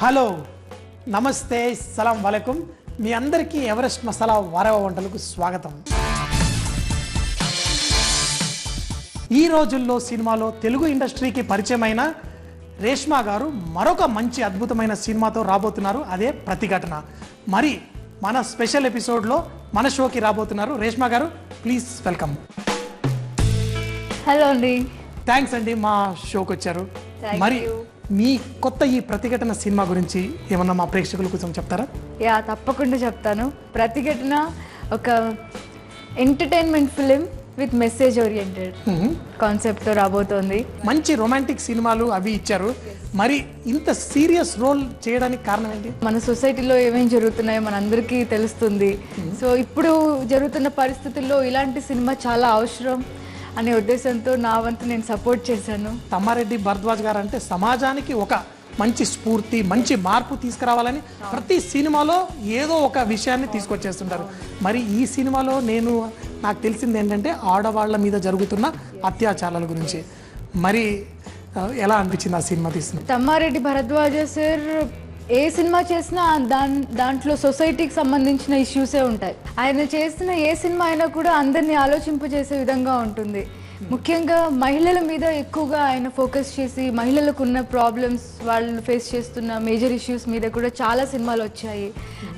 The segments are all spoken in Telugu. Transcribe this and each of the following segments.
హలో నమస్తే సలాం వాలేకుం మీ అందరికీ ఎవరెస్ట్ మసాలా వారవ వంటలకు స్వాగతం. ఈ రోజుల్లో సినిమాలో తెలుగు ఇండస్ట్రీకి పరిచయమైన రేష్మా గారు మరొక మంచి అద్భుతమైన సినిమాతో రాబోతున్నారు. అదే ప్రతిఘటన. మరి మన స్పెషల్ ఎపిసోడ్లో మన షోకి రాబోతున్నారు రేష్మా గారు. Please welcome. హలో అండి. థ్యాంక్స్ అండి మా షోకి వచ్చారు. మరి మీ కొత్త ఈ ప్రతిఘటన సినిమా గురించి ఏమన్నా మా ప్రేక్షకుల కోసం చెప్తారా? యా, తప్పకుండా చెప్తాను. ప్రతిఘటన ఒక entertainment film with message oriented కాన్సెప్ట్తో రాబోతోంది. మంచి రొమాంటిక్ సినిమాలు అవి ఇచ్చారు. మరి ఇంత సీరియస్ రోల్ చేయడానికి కారణం ఏంటి? మన సొసైటీలో ఏమేమి జరుగుతున్నాయో మనందరికీ తెలుస్తుంది. సో ఇప్పుడు జరుగుతున్న పరిస్థితుల్లో ఇలాంటి సినిమా చాలా అవసరం అనే ఉద్దేశంతో నా వంతు నేను సపోర్ట్ చేశాను. తమ్మారెడ్డి భరద్వాజ్ గారు అంటే సమాజానికి ఒక మంచి స్ఫూర్తి, మంచి మార్పు తీసుకురావాలని ప్రతి సినిమాలో ఏదో ఒక విషయాన్ని తీసుకొచ్చేస్తుంటారు. మరి ఈ సినిమాలో నాకు తెలిసింది ఏంటంటే ఆడవాళ్ళ మీద జరుగుతున్న అత్యాచారాల గురించి. మరి ఎలా అనిపించింది ఆ సినిమా తీసిన? తమ్మారెడ్డి భరద్వాజ సార్ ఏ సినిమా చేసినా దాంట్లో సొసైటీకి సంబంధించిన ఇష్యూసే ఉంటాయి. ఆయన చేసిన ఏ సినిమా అయినా కూడా అందరినీ ఆలోచింపజేసే విధంగా ఉంటుంది. ముఖ్యంగా మహిళల మీద ఎక్కువగా ఆయన ఫోకస్ చేసి మహిళలకు ఉన్న ప్రాబ్లమ్స్, వాళ్ళు ఫేస్ చేస్తున్న మేజర్ ఇష్యూస్ మీద కూడా చాలా సినిమాలు వచ్చాయి.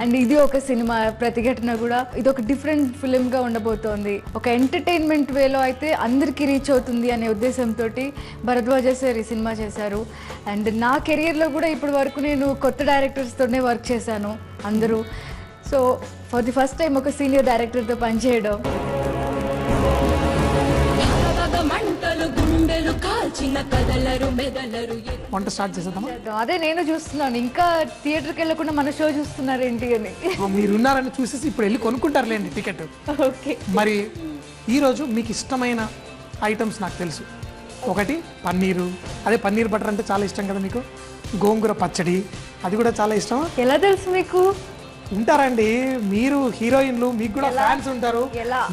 అండ్ ఇది ఒక సినిమా ప్రతిఘటన కూడా. ఇది ఒక డిఫరెంట్ ఫిలింగా ఉండబోతోంది. ఒక ఎంటర్టైన్మెంట్ వేలో అయితే అందరికీ రీచ్ అవుతుంది అనే ఉద్దేశంతో భరద్వాజ సార్ ఈ సినిమా చేశారు. అండ్ నా కెరియర్లో కూడా ఇప్పటి వరకు నేను కొత్త డైరెక్టర్స్తోనే వర్క్ చేశాను అందరూ. So for the first time ఒక సీనియర్ డైరెక్టర్తో పనిచేయడం. వంట స్టార్ట్ చేసేద్దామా? అదే నేను చూస్తున్నాను. ఇంకా థియేటర్కి వెళ్ళకుండా మన షో చూస్తున్నారు ఏంటి అని. మీరున్నారని చూసేసి ఇప్పుడు వెళ్ళి కొనుక్కుంటారులేండి టికెట్. ఓకే. మరి ఈరోజు మీకు ఇష్టమైన ఐటమ్స్ నాకు తెలుసు. ఒకటి పన్నీరు, అదే పన్నీర్ బటర్ అంటే చాలా ఇష్టం కదా మీకు. గోంగూర పచ్చడి, అది కూడా చాలా ఇష్టం. ఎలా తెలుసు మీకు? ఉంటారండి మీరు హీరోయిన్లు, మీకు కూడా ఫ్యాన్స్ ఉంటారు.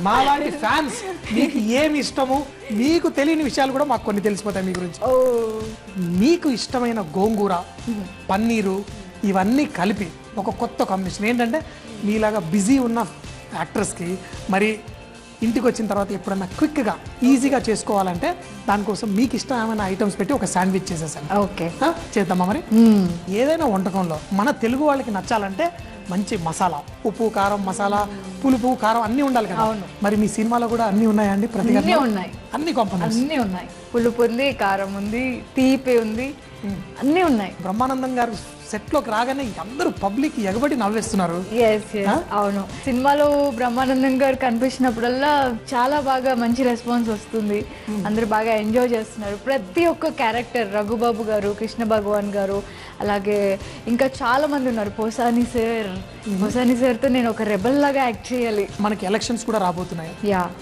మాలాంటి ఫ్యాన్స్ మీకు ఏమి ఇష్టము, మీకు తెలియని విషయాలు కూడా మాకు కొన్ని తెలిసిపోతాయి మీ గురించి. మీకు ఇష్టమైన గోంగూర, పన్నీరు ఇవన్నీ కలిపి ఒక కొత్త కాంబినేషన్. ఏంటంటే మీలాగా బిజీ ఉన్న యాక్టర్స్కి మరి ఇంటికి వచ్చిన తర్వాత ఎప్పుడన్నా క్విక్గా ఈజీగా చేసుకోవాలంటే దానికోసం మీకు ఇష్టమైన ఐటమ్స్ పెట్టి ఒక శాండ్విచ్ చేసేసాను. ఓకే, చేద్దామా? మరి ఏదైనా వంటకంలో మన తెలుగు వాళ్ళకి నచ్చాలంటే మంచి మసాలా, ఉప్పు కారం, మసాలా, పులుపు, కారం అన్నీ ఉండాలి కదా. మరి మీ సినిమాలో కూడా అన్నీ ఉన్నాయండి? ప్రతిఘటన ఉన్నాయి. అన్ని కాంపోనెంట్స్ అన్నీ ఉన్నాయి. పులుపు ఉంది, కారం ఉంది, తీపి ఉంది, అన్నీ ఉన్నాయి. బ్రహ్మానందం గారు సెట్లోకి రాగానే అందరూ పబ్లిక్ ఎగబడి నవ్వేస్తున్నారు. అవును, సినిమాలో బ్రహ్మానందం గారు కనిపించినప్పుడల్లా చాలా బాగా మంచి రెస్పాన్స్ వస్తుంది. అందరూ బాగా ఎంజాయ్ చేస్తున్నారు. ప్రతి ఒక్క క్యారెక్టర్, రఘుబాబు గారు, కృష్ణ భగవాన్ గారు, అలాగే ఇంకా చాలా మంది ఉన్నారు. పోసాని సార్తో నేను ఒక రెబల్ లాగా యాక్ట్ చేయాలి. మనకి ఎలక్షన్స్ కూడా రాబోతున్నాయి.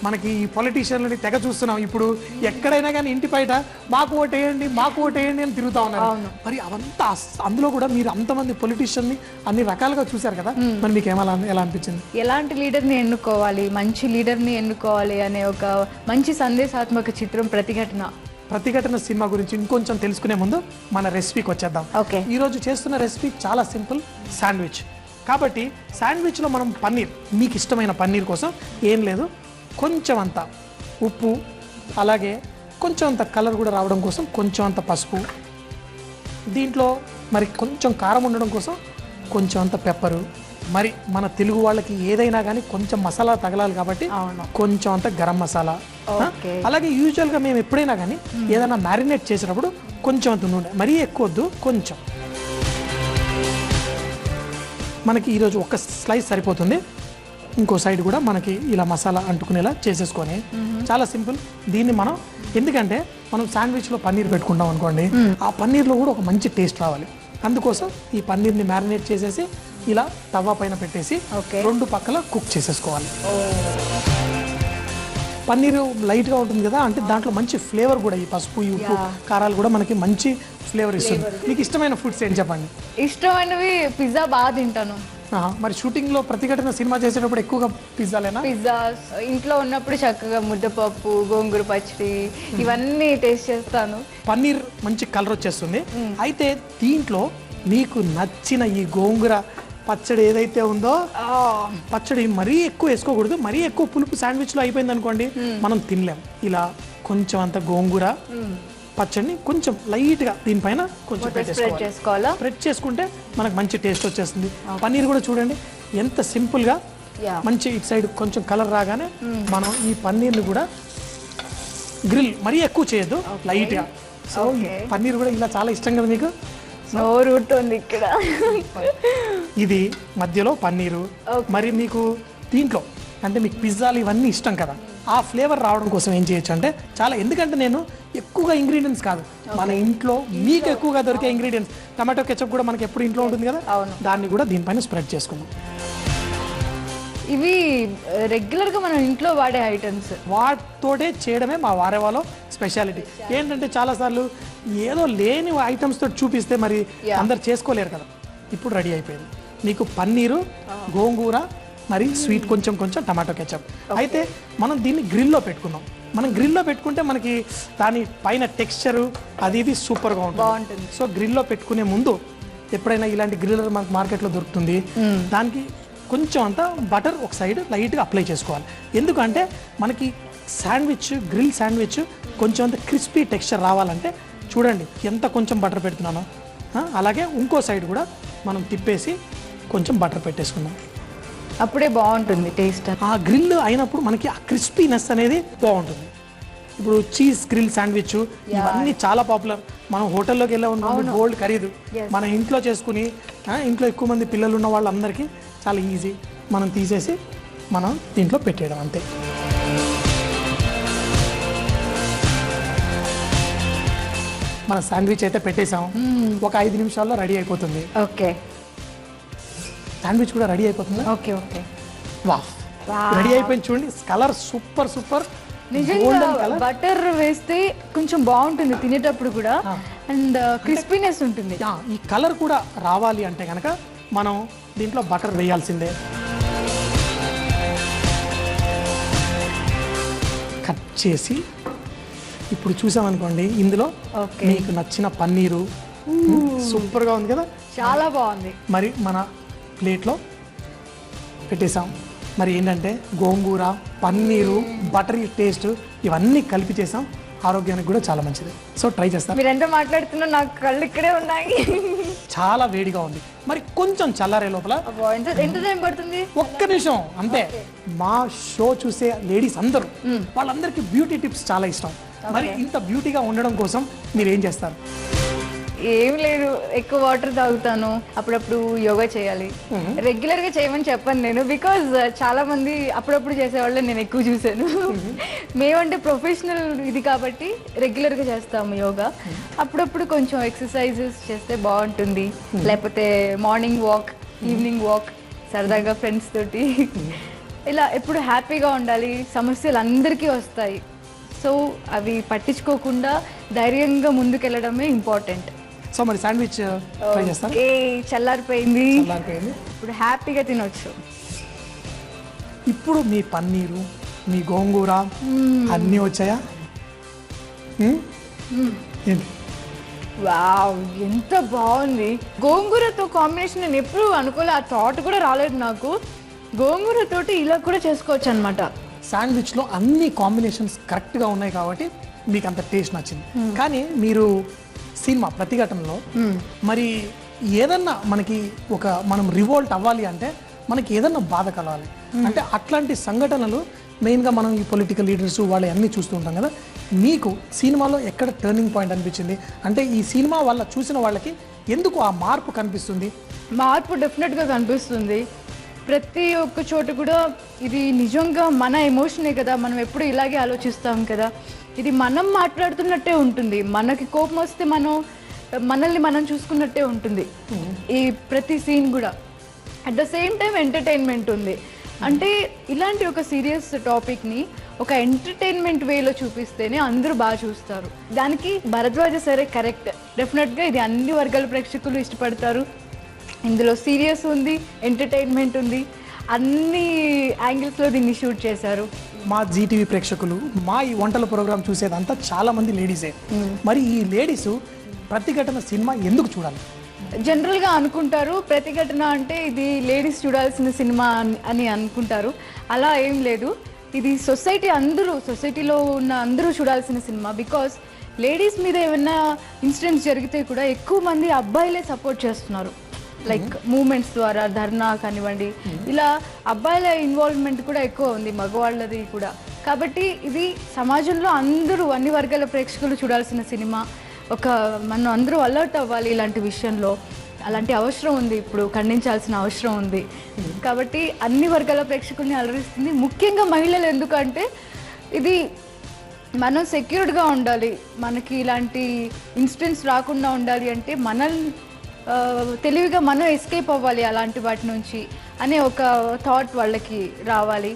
మనకి ఈ పొలిటీషియన్లని తెగ చూస్తున్నాం. ఇప్పుడు ఎక్కడైనా కానీ ఇంటి బయట మాకు ఓటేయండి, మాకు ఓటేయండి అని తిరుగుతా ఉన్నారు. మరి అవంతా అందులో కూడా మీరు అంతమంది పొలిటీషియన్ని అన్ని రకాలుగా చూశారు కదా. మరి మీకు ఎలా అనిపించింది? ఎలాంటి లీడర్ని ఎన్నుకోవాలి, మంచి లీడర్ని ఎన్నుకోవాలి అనే ఒక మంచి సందేశాత్మక చిత్రం ప్రతిఘటన సినిమా గురించి ఇంకొంచెం తెలుసుకునే ముందు మన రెసిపీకి వచ్చేద్దాం. ఈరోజు చేస్తున్న రెసిపీ చాలా సింపుల్, శాండ్విచ్. కాబట్టి శాండ్విచ్లో మనం పన్నీర్, మీకు ఇష్టమైన పన్నీర్ కోసం ఏం లేదు, కొంచెం అంత ఉప్పు, అలాగే కొంచెం అంత కలర్ కూడా రావడం కోసం కొంచెం అంత పసుపు, దీంట్లో మరి కొంచెం కారం ఉండడం కోసం కొంచెం అంత పెప్పరు. మరి మన తెలుగు వాళ్ళకి ఏదైనా కానీ కొంచెం మసాలా తగలాలి కాబట్టి కొంచెం అంత గరం మసాలా. అలాగే యూజువల్గా మేము ఎప్పుడైనా కానీ ఏదైనా మ్యారినేట్ చేసినప్పుడు కొంచెం అంత నూనె, మరీ ఎక్కువ వద్దు, కొంచెం. మనకి ఈరోజు ఒక స్లైస్ సరిపోతుంది. ఇంకో సైడ్ కూడా మనకి ఇలా మసాలా అంటుకునేలా చేసేసుకొని చాలా సింపుల్. దీన్ని మనం ఎందుకంటే మనం శాండ్విచ్లో పన్నీర్ పెట్టుకుంటాం అనుకోండి, ఆ పన్నీర్లో కూడా ఒక మంచి టేస్ట్ రావాలి. అందుకోసం ఈ పన్నీర్ని మ్యారినేట్ చేసేసి ఇలా తవ్వ పైన పెట్టేసి రెండు పక్కల కుక్ చేసేసుకోవాలి. పన్నీరు లైట్గా ఉంటుంది కదా, అంటే దాంట్లో మంచి ఫ్లేవర్ కూడా ఈ పసుపు, ఈ ఉప్పు, కారాలు కూడా మనకి మంచి ఫ్లేవర్ ఇస్తుంది. మీకు ఇష్టమైన ఫుడ్స్ ఏంటి చెప్పండి? ఇష్టమైనవి పిజ్జా బాగా తింటాను. మరి షూటింగ్లో ప్రతిఘటన సినిమా చేసేటప్పుడు ఎక్కువగా పిజ్జాలేనా? పిజ్జా ఇంట్లో ఉన్నప్పుడు చక్కగా ముద్దపప్పు, గోంగూర పచ్చడి ఇవన్నీ టేస్ట్ చేస్తాను. పన్నీర్ మంచి కలర్ వచ్చేస్తుంది. అయితే దీంట్లో మీకు నచ్చిన ఈ గోంగూర పచ్చడి ఏదైతే ఉందో పచ్చడి మరీ ఎక్కువ వేసుకోకూడదు, మరీ ఎక్కువ పులుపు శాండ్విచ్లో అయిపోయింది అనుకోండి మనం తినలేం. ఇలా కొంచెం అంత గోంగూర పచ్చడిని కొంచెం లైట్గా దీనిపైన కొంచెం పెట్టేసుకోవాలి. స్ప్రెడ్ చేసుకుంటే మనకు మంచి టేస్ట్ వచ్చేస్తుంది. పన్నీర్ కూడా చూడండి ఎంత సింపుల్గా మంచి ఇటు సైడ్ కొంచెం కలర్ రాగానే మనం ఈ పన్నీర్ని కూడా గ్రిల్ మరీ ఎక్కువ చేయొద్దు, లైట్గా. సో పన్నీర్ కూడా ఇలా చాలా ఇష్టం కదా మీకు, నోరుతుంది ఇక్కడ. ఇది మధ్యలో పన్నీరు. మరి మీకు దీంట్లో అంటే మీకు పిజ్జాలు ఇవన్నీ ఇష్టం కదా, ఆ ఫ్లేవర్ రావడం కోసం ఏం చేయొచ్చు అంటే చాలా, ఎందుకంటే నేను ఎక్కువగా ఇంగ్రీడియంట్స్ కాదు, మన ఇంట్లో మీకు ఎక్కువగా దొరికే ఇంగ్రీడియంట్స్, టమాటో కెచప్ కూడా మనకి ఎప్పుడు ఇంట్లో ఉంటుంది కదా, దాన్ని కూడా దీనిపైన స్ప్రెడ్ చేసుకుందాం. ఇవి రెగ్యులర్గా మనం ఇంట్లో వాడే ఐటమ్స్, వాటితోటే చేయడమే మా వారేవాలో స్పెషాలిటీ. ఏంటంటే చాలాసార్లు ఏదో లేని ఐటమ్స్తో చూపిస్తే మరి అందరు చేసుకోలేరు కదా. ఇప్పుడు రెడీ అయిపోయింది మీకు పన్నీరు, గోంగూర, మరి స్వీట్ కొంచెం కొంచెం టమాటో కెచప్. అయితే మనం దీన్ని గ్రిల్లో పెట్టుకుందాం. మనం గ్రిల్లో పెట్టుకుంటే మనకి దాని పైన టెక్స్చరు అది ఇది సూపర్గా ఉంటుంది. సో గ్రిల్లో పెట్టుకునే ముందు ఎప్పుడైనా ఇలాంటి గ్రిల్లర్ మనకు మార్కెట్లో దొరుకుతుంది, దానికి కొంచెం అంతా బటర్ ఒక సైడ్ లైట్గా అప్లై చేసుకోవాలి. ఎందుకంటే మనకి శాండ్విచ్, గ్రిల్ శాండ్విచ్ కొంచెం అంత క్రిస్పీ టెక్స్చర్ రావాలంటే చూడండి ఎంత కొంచెం బటర్ పెడుతున్నానో. అలాగే ఇంకో సైడ్ కూడా మనం తిప్పేసి కొంచెం బటర్ పెట్టేసుకుందాం, అప్పుడే బాగుంటుంది టేస్ట్. ఆ గ్రిల్ అయినప్పుడు మనకి ఆ క్రిస్పీనెస్ అనేది బాగుంటుంది. ఇప్పుడు చీజ్ గ్రిల్ శాండ్విచ్ ఇవన్నీ చాలా పాపులర్. మనం హోటల్లోకి వెళ్ళే ఉన్నాం, గోల్డ్ ఖరీదు. మన ఇంట్లో చేసుకుని ఇంట్లో ఎక్కువ మంది పిల్లలు ఉన్న వాళ్ళందరికీ చాలా ఈజీ. మనం తీసేసి మనం దీంట్లో పెట్టేయడం అంతే. మన శాండ్విచ్ అయితే పెట్టేసాము, ఒక 5 నిమిషాల్లో రెడీ అయిపోతుంది. ఓకే, శాండ్విచ్ కూడా రెడీ అయిపోతుంది. ఓకే ఓకే, వావ్, రెడీ అయిపోయింది చూడండి. Colour super super. నిజంగా బటర్ వేస్తే కొంచెం బాగుంటుంది తినేటప్పుడు కూడా, అండ్ క్రిస్పీనెస్ ఉంటుంది. ఈ కలర్ కూడా రావాలి అంటే కనుక మనం దీంట్లో బటర్ వేయాల్సిందే. కట్ చేసి ఇప్పుడు చూసామనుకోండి, ఇందులో మీకు నచ్చిన పన్నీరు సూపర్గా ఉంది కదా, చాలా బాగుంది. మరి మన ప్లేట్లో పెట్టేసాం. మరి ఏంటంటే గోంగూర, పన్నీరు, బటరీ టేస్ట్ ఇవన్నీ కలిపి చేసాం. ఆరోగ్యానికి కూడా చాలా మంచిది. సో ట్రై చేస్తాను. మీరు ఎంత మాట్లాడుతున్నా నాకు కళ్ళు ఇక్కడే ఉన్నాయి. చాలా వేడిగా ఉంది, మరి కొంచెం చల్లారే లోపల ఎంత టైం పడుతుంది? ఒక్క నిమిషం అంతే. మా షో చూసే లేడీస్ అందరూ, వాళ్ళందరికీ బ్యూటీ టిప్స్ చాలా ఇష్టం. మరి ఇంత బ్యూటీగా ఉండడం కోసం మీరు ఏం చేస్తారు? ఏం లేదు, ఎక్కువ వాటర్ తాగుతాను, అప్పుడప్పుడు యోగా చేయాలి. రెగ్యులర్ గా చేయమని చెప్పాను నేను, బికాజ్ చాలా మంది అప్పుడప్పుడు చేసేవాళ్ళే నేను ఎక్కువ చూసాను. మేమంటే ప్రొఫెషనల్ ఇది కాబట్టి రెగ్యులర్ గా చేస్తాము యోగా. అప్పుడప్పుడు కొంచెం ఎక్సర్సైజెస్ చేస్తే బాగుంటుంది. లేకపోతే మార్నింగ్ వాక్, ఈవినింగ్ వాక్, సరదాగా ఫ్రెండ్స్ తోటి ఇలా ఎప్పుడు హ్యాపీగా ఉండాలి. సమస్యలు అందరికీ వస్తాయి, సో అవి పట్టించుకోకుండా ధైర్యంగా ముందుకెళ్ళడమే ఇంపార్టెంట్. సో మరి శాండ్విచ్ ట్రై చేస్తాను. చల్లారిపోయింది, ఇప్పుడు హ్యాపీగా తినొచ్చు. ఇప్పుడు మీ పన్నీరు, మీ గోంగూర అన్నీ వచ్చాయా? వావ్, ఎంత బాగుంది. గోంగూరతో కాంబినేషన్ నేను ఎప్పుడు అనుకోలే, ఆ థాట్ కూడా రాలేదు నాకు. గోంగూరతోటి ఇలా కూడా చేసుకోవచ్చు అనమాట. శాండ్విచ్లో అన్ని కాంబినేషన్స్ కరెక్ట్గా ఉన్నాయి కాబట్టి మీకు అంత టేస్ట్ నచ్చింది. కానీ మీరు సినిమా ప్రతిఘటనలో మరి ఏదన్నా మనకి మనం రివోల్ట్ అవ్వాలి అంటే మనకి ఏదన్నా బాధ కలవాలి అంటే అట్లాంటి సంఘటనలు మెయిన్గా మనం ఈ పొలిటికల్ లీడర్స్ వాళ్ళు అన్నీ చూస్తూ ఉంటాం కదా. మీకు సినిమాలో ఎక్కడ టర్నింగ్ పాయింట్ అనిపించింది? అంటే ఈ సినిమా వల్ల చూసిన వాళ్ళకి ఎందుకు ఆ మార్పు కనిపిస్తుంది? మార్పు డెఫినెట్గా కనిపిస్తుంది. ప్రతి ఒక్క చోట కూడా ఇది నిజంగా మన ఎమోషనే కదా, మనం ఎప్పుడు ఇలాగే ఆలోచిస్తాం కదా. ఇది మనం మాట్లాడుతున్నట్టే ఉంటుంది, మనకి కోపం వస్తే మనల్ని మనం చూసుకున్నట్టే ఉంటుంది ఈ ప్రతి సీన్ కూడా. At the same time entertainment ఉంది. అంటే ఇలాంటి ఒక సీరియస్ టాపిక్ని ఒక ఎంటర్టైన్మెంట్ వేలో చూపిస్తేనే అందరూ బాగా చూస్తారు. దానికి భరద్వాజ సరే కరెక్ట్. డెఫినెట్గా ఇది అన్ని వర్గాల ప్రేక్షకులు ఇష్టపడతారు. ఇందులో సీరియస్ ఉంది, ఎంటర్టైన్మెంట్ ఉంది, అన్ని యాంగిల్స్లో దీన్ని షూట్ చేశారు. మా జీటీవీ ప్రేక్షకులు మా ఈ వంటల ప్రోగ్రామ్ చూసేదంతా చాలా మంది లేడీసే. మరి ఈ లేడీసు ప్రతిఘటన సినిమా ఎందుకు చూడాలి? జనరల్ గా అనుకుంటారు ప్రతిఘటన అంటే ఇది లేడీస్ చూడాల్సిన సినిమా అని అనుకుంటారు. అలా ఏం లేదు, ఇది సొసైటీలో ఉన్న అందరూ చూడాల్సిన సినిమా. బికాస్ లేడీస్ మీద ఏమైనా ఇన్సిడెంట్స్ జరిగితే కూడా ఎక్కువ మంది అబ్బాయిలే సపోర్ట్ చేస్తున్నారు. లైక్ మూమెంట్స్ ద్వారా ధర్నా కానివ్వండి, ఇలా అబ్బాయిల ఇన్వాల్వ్మెంట్ కూడా ఎక్కువ ఉంది, మగవాళ్ళది కూడా. కాబట్టి ఇది సమాజంలో అన్ని వర్గాల ప్రేక్షకులు చూడాల్సిన సినిమా. మనం అందరూ అలర్ట్ అవ్వాలి ఇలాంటి విషయంలో. అలాంటి అవసరం ఉంది, ఇప్పుడు ఖండించాల్సిన అవసరం ఉంది. కాబట్టి అన్ని వర్గాల ప్రేక్షకుల్ని అలరిస్తుంది, ముఖ్యంగా మహిళలు. ఎందుకంటే ఇది మనం సెక్యూర్డ్గా ఉండాలి, మనకి ఇలాంటి ఇన్సిడెంట్స్ రాకుండా ఉండాలి అంటే మనల్ని తెలివిగా మనం ఎస్కేప్ అవ్వాలి అలాంటి వాటి నుంచి అనే ఒక థాట్ వాళ్ళకి రావాలి.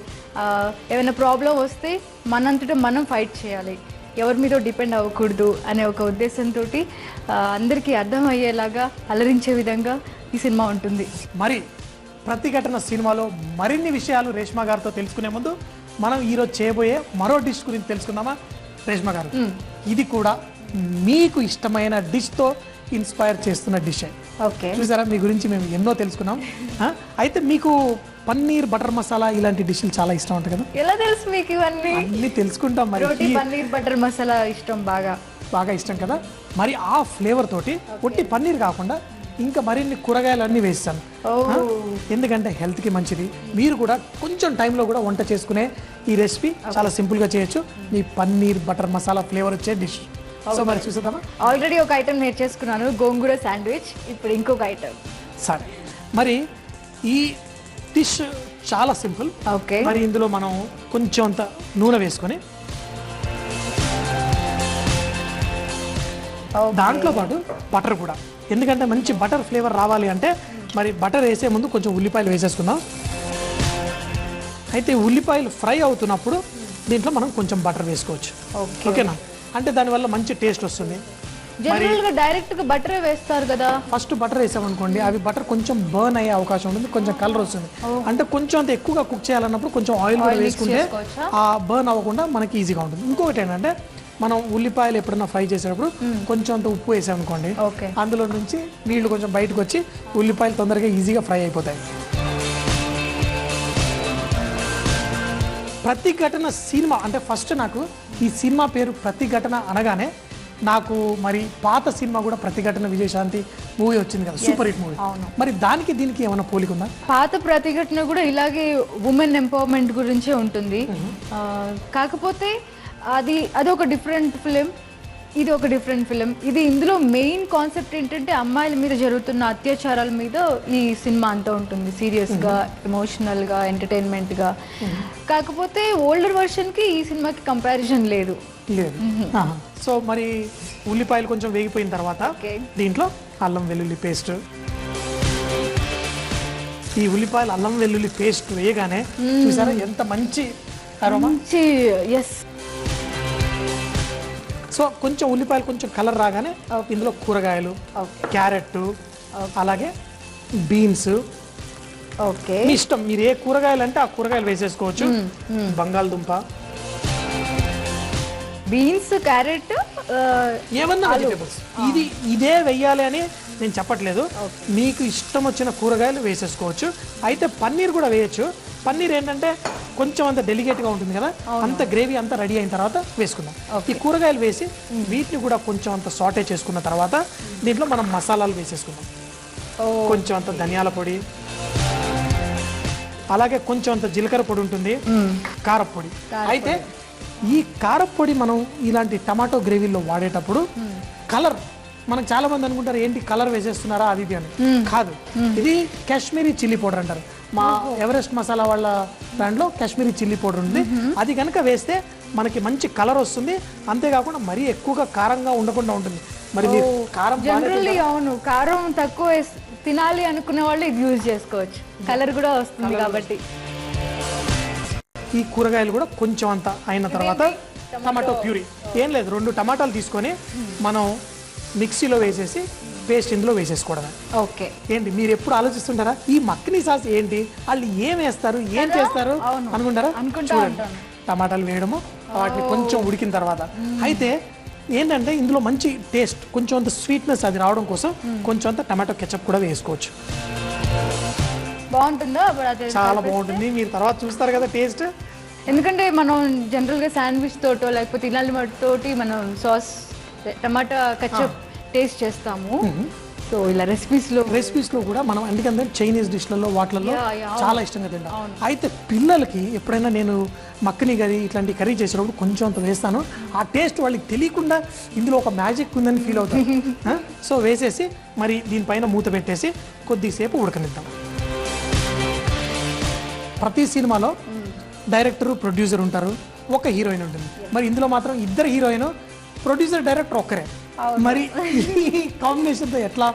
ఏమైనా ప్రాబ్లం వస్తే మనంతటా మనం ఫైట్ చేయాలి, ఎవరి మీద డిపెండ్ అవ్వకూడదు అనే ఒక ఉద్దేశంతో అందరికీ అర్థమయ్యేలాగా అలరించే విధంగా ఈ సినిమా ఉంటుంది. మరి ప్రతిఘటన సినిమాలో మరిన్ని విషయాలు రేష్మా గారితో తెలుసుకునే ముందు మనం ఈరోజు చేయబోయే మరో డిష్ గురించి తెలుసుకుందామా రేష్మా గారు? ఇది కూడా మీకు ఇష్టమైన డిష్తో ఇన్స్పైర్ చేస్తున్న డిష్. ఓకే, చూసారా, మీ గురించి మేము ఎన్నో తెలుసుకున్నాం. అయితే మీకు పన్నీర్ బటర్ మసాలా ఇలాంటి డిష్లు చాలా ఇష్టం ఉంటుంది కదా? ఎలా తెలుసు మీకు ఇవన్నీ? అన్ని తెలుసుకుంటాం. మరి పన్నీర్ బటర్ మసాలా ఇష్టం, బాగా ఇష్టం కదా. మరి ఆ ఫ్లేవర్ తోటి ఒట్టి పన్నీర్ కాకుండా ఇంకా మరిన్ని కూరగాయలన్నీ వేస్తాను, ఎందుకంటే హెల్త్కి మంచిది. మీరు కూడా కొంచెం టైంలో కూడా వంట చేసుకునే ఈ రెసిపీ చాలా సింపుల్గా చేయొచ్చు. మీ పన్నీర్ బటర్ మసాలా ఫ్లేవర్ వచ్చే డిష్. సో మరి చూసేద్దామా? ఆల్రెడీ ఒక ఐటమ్ నేర్చేసుకున్నాను, గోంగూర శాండ్విచ్. ఇప్పుడు ఇంకొక ఐటమ్. సరే, మరి ఈ డిష్ చాలా సింపుల్. ఓకే, మరి ఇందులో మనం కొంచెం అంత నూనె వేసుకొని దాంట్లో పాటు బటర్ కూడా, ఎందుకంటే మంచి బటర్ ఫ్లేవర్ రావాలి అంటే మరి బటర్ వేసే ముందు కొంచెం ఉల్లిపాయలు వేసేసుకుందాం. అయితే ఉల్లిపాయలు ఫ్రై అవుతున్నప్పుడు దీంట్లో మనం కొంచెం బటర్ వేసుకోవచ్చు. ఓకేనా? అంటే దానివల్ల మంచి టేస్ట్ వస్తుంది. జనరల్గా డైరెక్ట్గా బటరే వేస్తారు కదా. ఫస్ట్ బటర్ వేసామనుకోండి, అవి బటర్ కొంచెం బర్న్ అయ్యే అవకాశం ఉంటుంది, కొంచెం కలర్ వస్తుంది. అంటే కొంచెం అంత ఎక్కువగా కుక్ చేయాలన్నప్పుడు కొంచెం ఆయిల్ కూడా వేసుకుంటే ఆ బర్న్ అవ్వకుండా మనకి ఈజీగా ఉంటుంది. ఇంకొకటి ఏంటంటే మనం ఉల్లిపాయలు ఎప్పుడైనా ఫ్రై చేసేటప్పుడు కొంచెం అంత ఉప్పు వేసామనుకోండి, అందులో నుంచి నీళ్లు కొంచెం బయటకు వచ్చి ఉల్లిపాయలు తొందరగా ఈజీగా ఫ్రై అయిపోతాయి. ప్రతిఘటన సినిమా అంటే ఫస్ట్ నాకు ఈ సినిమా పేరు ప్రతిఘటన అనగానే నాకు మరి పాత సినిమా కూడా ప్రతిఘటన విజయశాంతి మూవీ వచ్చింది కదా, సూపర్ హిట్ మూవీ. మరి దానికి దీనికి ఏమైనా పోలిక ఉందా? పాత ప్రతిఘటన కూడా ఇలాగే ఉమెన్ ఎంపవర్మెంట్ గురించే ఉంటుంది. కాకపోతే అది ఒక డిఫరెంట్ ఫిలిం, ఇది ఒక డిఫరెంట్ ఫిలిం. ఇందులో మెయిన్ కాన్సెప్ట్ ఏంటంటే అమ్మాయిల మీద జరుగుతున్న అత్యాచారాల మీద ఈ సినిమా అంతా ఉంటుంది, సీరియస్గా, ఎమోషనల్గా, ఎంటర్టైన్మెంట్గా. కాకపోతే ఓల్డర్ వర్షన్కి ఈ సినిమాకి కంపారిజన్ లేదు. సో మరి ఉల్లిపాయలు కొంచెం వేగిపోయిన తర్వాత దీంట్లో అల్లం వెల్లుల్లి పేస్ట్, ఈ ఉల్లిపాయలు అల్లం వెల్లుల్లి పేస్ట్ వేయగానే చూసారా ఎంత మంచి అరోమా. ఎస్. సో కొంచెం ఉల్లిపాయలు కొంచెం కలర్ రాగానే ఇందులో కూరగాయలు, క్యారెట్, అలాగే బీన్స్. ఓకే, మీ ఇష్టం, మీరు ఏ కూరగాయలు అంటే ఆ కూరగాయలు వేసేసుకోవచ్చు. బంగాళదుంప, బీన్స్, క్యారెట్, ఏమన్నా వెజిటేబుల్స్. ఇదే వెయ్యాలి అని నేను చెప్పట్లేదు, మీకు ఇష్టం వచ్చిన కూరగాయలు వేసేసుకోవచ్చు. అయితే పన్నీర్ కూడా వేయచ్చు. పన్నీర్ ఏంటంటే కొంచెం అంత డెలికేట్గా ఉంటుంది కదా, అంత గ్రేవీ అంతా రెడీ అయిన తర్వాత వేసుకుందాం. ఈ కూరగాయలు వేసి వీటిని కూడా కొంచెం అంత సాటే చేసుకున్న తర్వాత దీంట్లో మనం మసాలాలు వేసేసుకుందాం. కొంచెం అంత ధనియాల పొడి, అలాగే కొంచెం అంత జీలకర్ర పొడి ఉంటుంది, కారపొడి. అయితే ఈ కారపొడి మనం ఇలాంటి టమాటో గ్రేవీలో వాడేటప్పుడు కలర్, మనకు చాలా మంది అనుకుంటారు ఏంటి కలర్ వేసేస్తున్నారా అది ఇది అని. కాదు, ఇది కాశ్మీరీ చిల్లీ పౌడర్ అంటారు. మా ఎవరెస్ట్ మసాలా వాళ్ళ దాంట్లో కాశ్మీరీ చిల్లీ పౌడర్ ఉంది. అది కనుక వేస్తే మనకి మంచి కలర్ వస్తుంది, అంతేకాకుండా మరీ ఎక్కువగా కారంగా ఉండకుండా ఉంటుంది. మరి మీరు కారం జనరల్లీ అవును కారం తక్కువ తినాలి అనుకునే వాళ్ళు ఇది యూజ్ చేసుకోవచ్చు, కలర్ కూడా వస్తుంది కాబట్టి. ఈ కూరగాయలు కూడా కొంచెం అంత అయిన తర్వాత టమాటో ప్యూరీ, ఏం లేదు 2 టమాటాలు తీసుకొని మనం మిక్సీలో వేసేసి పేస్ట్ ఇందులో వేసేసుకోవడమే. ఓకే, ఏంటి మీరు ఎప్పుడు ఆలోచిస్తుంటారా ఈ మక్కనీ సాస్ ఏంటి, వాళ్ళు ఏం వేస్తారు ఏం చేస్తారు అనుకుంటారా? చూడండి, టమాటాలు వేయడము, వాటిని కొంచెం ఉడికిన తర్వాత. అయితే ఏంటంటే ఇందులో మంచి టేస్ట్, కొంచెం అంత స్వీట్నెస్ అది రావడం కోసం కొంచెం అంత టమాటో కెచప్ కూడా వేసుకోవచ్చు. బాగుంటుందా? చాలా బాగుంటుంది, మీరు తర్వాత చూస్తారు కదా టేస్ట్. ఎందుకంటే మనం జనరల్గా శాండ్విచ్ తోటో లేకపోతే ఇలాంటి తోటి మనం సాస్ టమాటా కచప్ టేస్ట్ చేస్తాము. సో ఇలా రెసిపీస్లో కూడా మనం ఎందుకంటే చైనీస్ డిష్లలో వాటిలలో చాలా ఇష్టంగా తింటాం. అయితే పిల్లలకి ఎప్పుడైనా నేను మక్కని కర్రీ ఇట్లాంటి కర్రీ చేసినప్పుడు కొంచెం అంత వేస్తాను. ఆ టేస్ట్ వాళ్ళకి తెలియకుండా ఇందులో ఒక మ్యాజిక్ ఉందని ఫీల్ అవుతారు. సో వేసేసి మరి దీనిపైన మూత పెట్టేసి కొద్దిసేపు ఉడకనిద్దాం. ప్రతి సినిమాలో డైరెక్టర్ ప్రొడ్యూసర్ ఉంటారు, ఒక హీరోయిన్ ఉంటుంది. మరి ఇందులో మాత్రం ఇద్దరు హీరోయిన్, ప్రొడ్యూసర్ డైరెక్టర్ ఒక్కరే. మరి ఈ కాంబినేషన్తో ఎట్లా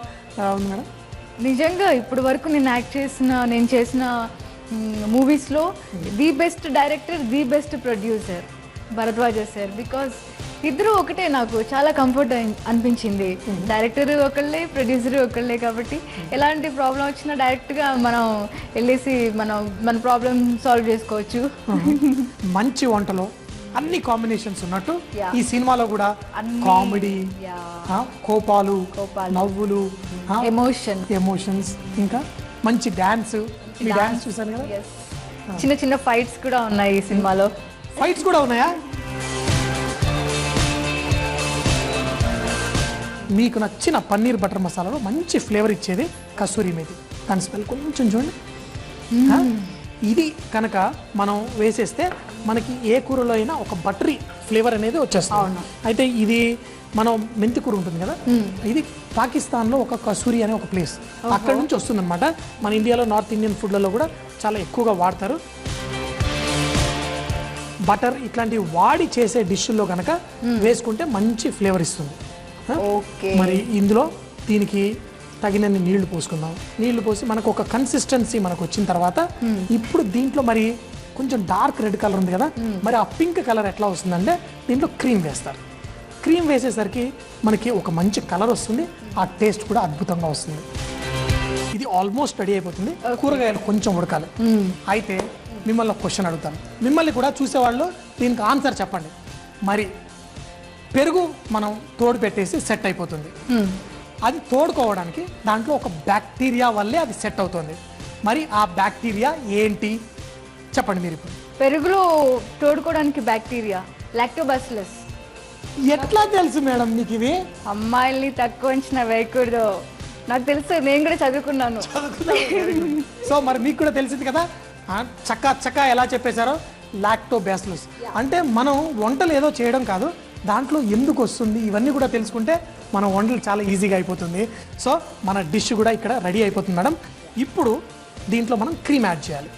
ఉంది మేడం? నిజంగా ఇప్పుడు వరకు నేను చేసిన మూవీస్లో the best director, the best producer Bharadwaj sir. Because ఇద్దరు ఒకటే, నాకు చాలా కంఫర్ట్ అనిపించింది. డైరెక్టర్ ఒకళ్ళే, ప్రొడ్యూసర్ ఒకళ్ళే, కాబట్టి ఎలాంటి ప్రాబ్లం వచ్చినా డైరెక్ట్గా మనం వెళ్ళేసి మన ప్రాబ్లం సాల్వ్ చేసుకోవచ్చు. మంచి వంటలో అన్ని కాంబినేషన్స్ ఉన్నట్టు ఈ సినిమాలో కూడా కామెడీ, కోపాలు, నవ్వులు, ఎమోషన్స్, ఇంకా మంచి డాన్స్ చూసాను కదా. చిన్న చిన్న ఫైట్స్ కూడా ఉన్నాయి ఈ సినిమాలో. ఫైట్స్ కూడా ఉన్నాయా? మీకు నచ్చిన పన్నీర్ బటర్ మసాలాలో మంచి ఫ్లేవర్ ఇచ్చేది కసూరి మేతి. దాని స్మెల్ కొంచెం చూడండి. ఇది కనుక మనం వేసేస్తే మనకి ఏ కూరలో అయినా ఒక బటరీ ఫ్లేవర్ అనేది వచ్చేస్తుంది. అయితే ఇది మనం మెంతి కూర ఉంటుంది కదా, ఇది పాకిస్తాన్లో ఒక కసూరి అనే ఒక ప్లేస్, అక్కడ నుంచి వస్తుంది అనమాట. మన ఇండియాలో నార్త్ ఇండియన్ ఫుడ్లలో కూడా చాలా ఎక్కువగా వాడతారు. బటర్ ఇట్లాంటివి వాడి చేసే డిష్ల్లో కనుక వేసుకుంటే మంచి ఫ్లేవర్ ఇస్తుంది. మరి ఇందులో దీనికి తగినన్ని నీళ్లు పోసుకుందాం. నీళ్లు పోసి మనకు ఒక కన్సిస్టెన్సీ మనకు వచ్చిన తర్వాత ఇప్పుడు దీంట్లో మరి కొంచెం డార్క్ రెడ్ కలర్ ఉంది కదా, మరి ఆ పింక్ కలర్ ఎట్లా వస్తుందంటే దీంట్లో క్రీమ్ వేస్తారు. క్రీమ్ వేసేసరికి మనకి ఒక మంచి కలర్ వస్తుంది, ఆ టేస్ట్ కూడా అద్భుతంగా వస్తుంది. ఇది ఆల్మోస్ట్ రెడీ అయిపోతుంది. కూరగాయలు కొంచెం ఉడకాలి. అయితే మిమ్మల్ని క్వశ్చన్ అడుగుతాను, మిమ్మల్ని కూడా చూసేవాళ్ళు దీనికి ఆన్సర్ చెప్పండి. మరి పెరుగు మనం తోడు పెట్టేసి సెట్ అయిపోతుంది. అది తోడుకోవడానికి దాంట్లో ఒక బ్యాక్టీరియా వల్లే అది సెట్ అవుతుంది. మరి ఆ బ్యాక్టీరియా ఏంటి చెప్పండి మీరు. ఇప్పుడు పెరుగులో తోడుకోవడానికి బ్యాక్టీరియా లాక్టోబాసిల్లస్. ఎట్లా తెలుసు మేడం మీకు ఇవి? అమ్మాయిల్ని తక్కువ అంచనా వేయకూడదు, నాకు తెలుసు, నేను కూడా చదువుకున్నాను. సో మరి మీకు కూడా తెలిసింది కదా, చక్కా ఎలా చెప్పేశారో, లాక్టోబాసిల్లస్. అంటే మనం వంటలు ఏదో చేయడం కాదు, దాంట్లో ఎందుకు వస్తుంది ఇవన్నీ కూడా తెలుసుకుంటే మన వంటలు చాలా ఈజీగా అయిపోతుంది. సో మన డిష్ కూడా ఇక్కడ రెడీ అయిపోతుంది మేడం. ఇప్పుడు దీంట్లో మనం క్రీమ్ యాడ్ చేయాలి.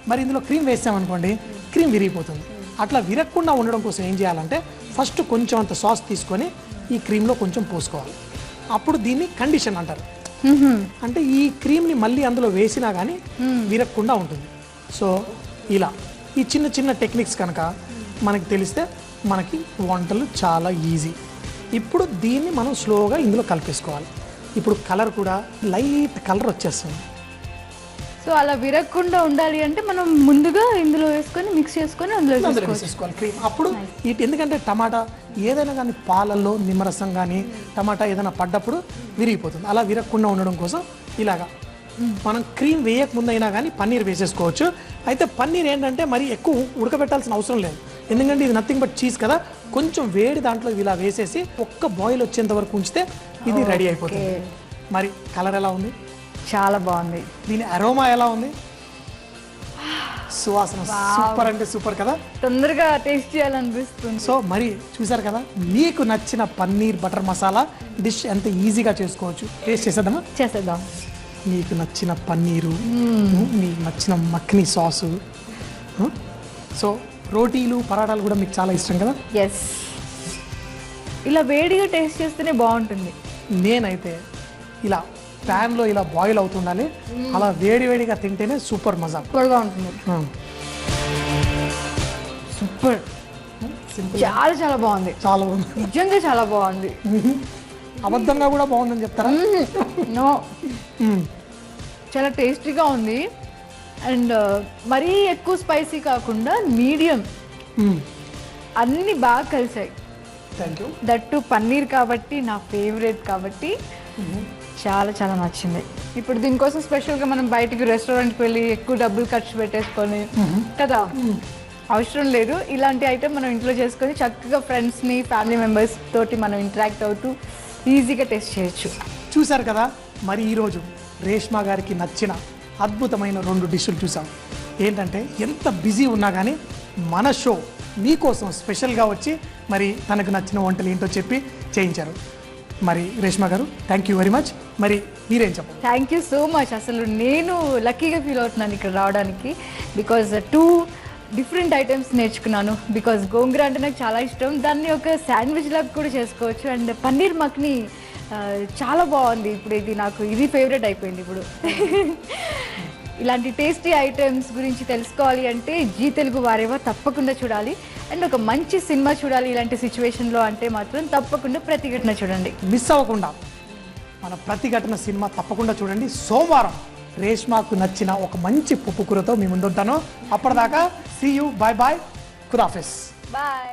మరి ఇందులో క్రీమ్ వేసామనుకోండి, క్రీమ్ విరిగిపోతుంది. అట్లా విరగకుండా ఉండడం కోసం ఏం చేయాలంటే ఫస్ట్ కొంచెం అంత సాస్ తీసుకొని ఈ క్రీమ్లో కొంచెం పోసుకోవాలి. అప్పుడు దీన్ని కండిషన్ అంటారు. అంటే ఈ క్రీమ్ని మళ్ళీ అందులో వేసినా కానీ విరగకుండా ఉంటుంది. సో ఇలా ఈ చిన్న చిన్న టెక్నిక్స్ కనుక మనకి తెలిస్తే మనకి వంటలు చాలా ఈజీ. ఇప్పుడు దీన్ని మనం స్లోగా ఇందులో కలిపేసుకోవాలి. ఇప్పుడు కలర్ కూడా లైట్ కలర్ వచ్చేస్తుంది. సో అలా విరగకుండా ఉండాలి అంటే మనం ముందుగా ఇందులో వేసుకొని మిక్స్ చేసుకొని అందులో వేసుకోవాలి క్రీమ్. అప్పుడు ఎందుకంటే టమాటా ఏదైనా కానీ పాలల్లో నిమ్మరసం కానీ టమాటా ఏదైనా పడ్డప్పుడు విరిగిపోతుంది. అలా విరగకుండా ఉండడం కోసం ఇలాగా మనం క్రీమ్ వేయకముందైనా కానీ పన్నీర్ వేసేసుకోవచ్చు. అయితే పన్నీర్ ఏంటంటే మరి ఎక్కువ ఉడకబెట్టాల్సిన అవసరం లేదు, ఎందుకంటే ఇది నథింగ్ బట్ చీజ్ కదా. కొంచెం వేడి దాంట్లో ఇలా వేసేసి ఒక్క బాయిల్ వచ్చేంత వరకు ఉంచితే ఇది రెడీ అయిపోతుంది. మరి కలర్ ఎలా ఉంది? చాలా బాగుంది. దీని అరోమా ఎలా ఉంది? సువాసన సూపర్ అంటే సూపర్ కదా, తొందరగా టేస్ట్ చేయాలనిపిస్తుంది. సో మరి చూసారు కదా, మీకు నచ్చిన పన్నీర్ బటర్ మసాలా డిష్ ఎంత ఈజీగా చేసుకోవచ్చు. టేస్ట్ చేసేద్దామా? చేసేద్దాం. మీకు నచ్చిన పన్నీరు, మీకు నచ్చిన మక్ని సాసు. సో రోటీలు పరాటాలు కూడా మీకు చాలా ఇష్టం కదా. ఎస్, ఇలా వేడిగా టేస్ట్ చేస్తేనే బాగుంటుంది. నేనైతే ఇలా ప్యాన్లో ఇలా బాయిల్ అవుతుండాలి, అలా వేడివేడిగా తింటేనే సూపర్ మజా, సూపర్గా ఉంటుంది. సూపర్, చాలా చాలా బాగుంది. చాలా బాగుంది, నిజంగా చాలా బాగుంది. అబద్ధంగా కూడా బాగుందని చెప్తారా? నో, చాలా టేస్టీగా ఉంది. అండ్ మరీ ఎక్కువ స్పైసీ కాకుండా మీడియం, అన్నీ బాగా కలిసాయి. Thank you. దట్టు పన్నీర్ కాబట్టి నా ఫేవరెట్ కాబట్టి చాలా చాలా నచ్చింది. ఇప్పుడు దీనికోసం స్పెషల్గా మనం బయటికి రెస్టారెంట్కి వెళ్ళి ఎక్కువ డబ్బులు ఖర్చు పెట్టేసుకొని కదా, అవసరం లేదు. ఇలాంటి ఐటమ్ మనం ఇంట్లో చేసుకొని చక్కగా ఫ్రెండ్స్ని ఫ్యామిలీ మెంబర్స్ తోటి మనం ఇంటరాక్ట్ అవుతూ ఈజీగా టేస్ట్ చేయొచ్చు. చూసారు కదా, మరి ఈరోజు రేష్మా గారికి నచ్చిన అద్భుతమైన 2 డిష్లు చూసాం. ఏంటంటే ఎంత బిజీ ఉన్నా కానీ మన షో మీకోసం స్పెషల్గా వచ్చి మరి తనకు నచ్చిన వంటలు ఏంటో చెప్పి చేయించారు. మరి రేష్మా గారు థ్యాంక్ యూ వెరీ మచ్. మరి మీరేం చెప్పండి? Thank you so much. అసలు నేను లక్కీగా ఫీల్ అవుతున్నాను ఇక్కడ రావడానికి. బికాజ్ 2 డిఫరెంట్ ఐటమ్స్ నేర్చుకున్నాను. బికాజ్ గోంగూర అంటే నాకు చాలా ఇష్టం. దాన్ని ఒక శాండ్విచ్ లాగా కూడా చేసుకోవచ్చు. అండ్ పన్నీర్ మక్ని చాలా బాగుంది. ఇప్పుడు ఇది ఫేవరెట్ అయిపోయింది ఇప్పుడు. ఇలాంటి టేస్టీ ఐటమ్స్ గురించి తెలుసుకోవాలి అంటే జీ తెలుగు వారేవా తప్పకుండా చూడాలి. అండ్ ఒక మంచి సినిమా చూడాలి ఇలాంటి సిచ్యువేషన్లో అంటే మాత్రం తప్పకుండా ప్రతిఘటన చూడండి. మిస్ అవ్వకుండా మన ప్రతిఘటన సినిమా తప్పకుండా చూడండి. సోమవారం రేష్మాకు నచ్చిన ఒక మంచి పప్పు కూరతో మీ ముందుంటాను. అప్పటిదాకా సీ యూ, బాయ్ బాయ్, ఖుదాఫిజ్. బాయ్.